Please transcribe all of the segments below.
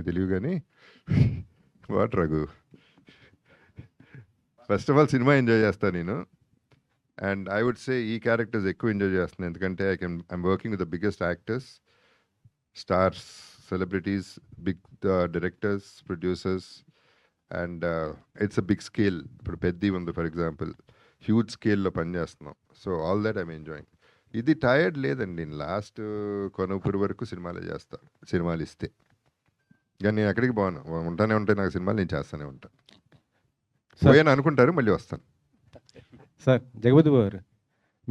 అవన్నీ తెలియదు కానీ what Raghu first of all cinema enjoy చేస్తాను నేను. అండ్ ఐ వుడ్ సే ఈ క్యారెక్టర్స్ ఎక్కువ ఎంజాయ్ చేస్తున్నాను ఎందుకంటే I'm working with the biggest actors, stars, celebrities, big directors, producers. And it's a big scale. ఇప్పుడు పెద్ద ఉంది ఫర్ ఎగ్జాంపుల్, హ్యూజ్ స్కేల్లో పనిచేస్తున్నాం. So all that I'm enjoying. ఇది టైర్డ్ లేదండి. లాస్ట్ కొనూపురి వరకు సినిమాలే చేస్తా, సినిమాలు ఇస్తే. కానీ నేను ఎక్కడికి పోను, ఉంటానే ఉంటాయి నాకు సినిమాలు, నేను చేస్తూనే ఉంటాను. పోయాను అనుకుంటారు, మళ్ళీ వస్తాను. సార్ జగపతి గారు,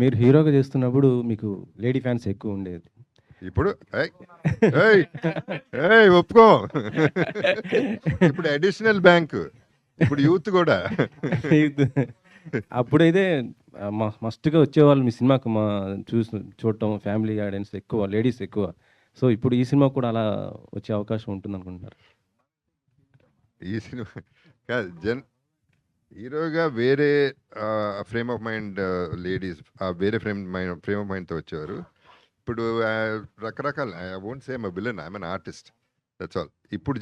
మీరు హీరోగా చేస్తున్నప్పుడు మీకు లేడీ ఫ్యాన్స్ ఎక్కువ ఉండేది. ఇప్పుడు ఒప్పుకో. ఇప్పుడు అడిషనల్ బ్యాంక్, ఇప్పుడు యూత్ కూడా. అప్పుడైతే మస్ట్గా వచ్చేవాళ్ళు మీ సినిమాకి, చూడటం ఫ్యామిలీ ఆడియన్స్ ఎక్కువ, లేడీస్ ఎక్కువ. సో ఇప్పుడు ఈ సినిమా కూడా అలా వచ్చే అవకాశం ఉంటుంది అనుకుంటున్నారు? ఈ సినిమా కాదు, హీరోగా వేరే ఫ్రేమ్ ఆఫ్ మైండ్ లేడీస్ వేరే ఫ్రేమ్ ఆఫ్ మైండ్తో వచ్చేవారు. ఇప్పుడు రకరకాల, I won't say I villain, I'm an artist, that's all. ఇప్పుడు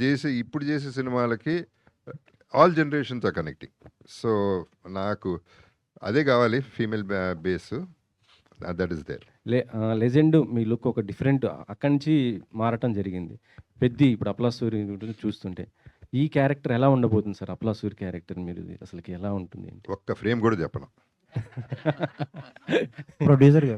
చేసే సినిమాలకి all generations are connecting. So నాకు అదే కావాలి, female base, that is there. Legend మీ లుక్ ఒక డిఫరెంట్ అక్కడి నుంచి మారటం జరిగింది. పెద్ద ఇప్పుడు అప్లాసూరి చూస్తుంటే ఈ క్యారెక్టర్ ఎలా ఉండబోతుంది సార్? అప్లాసూరి క్యారెక్టర్ మీరు అసలుకి ఎలా ఉంటుంది? ఒక్క ఫ్రేమ్ కూడా చెప్పను. ప్రొడ్యూసర్ గారు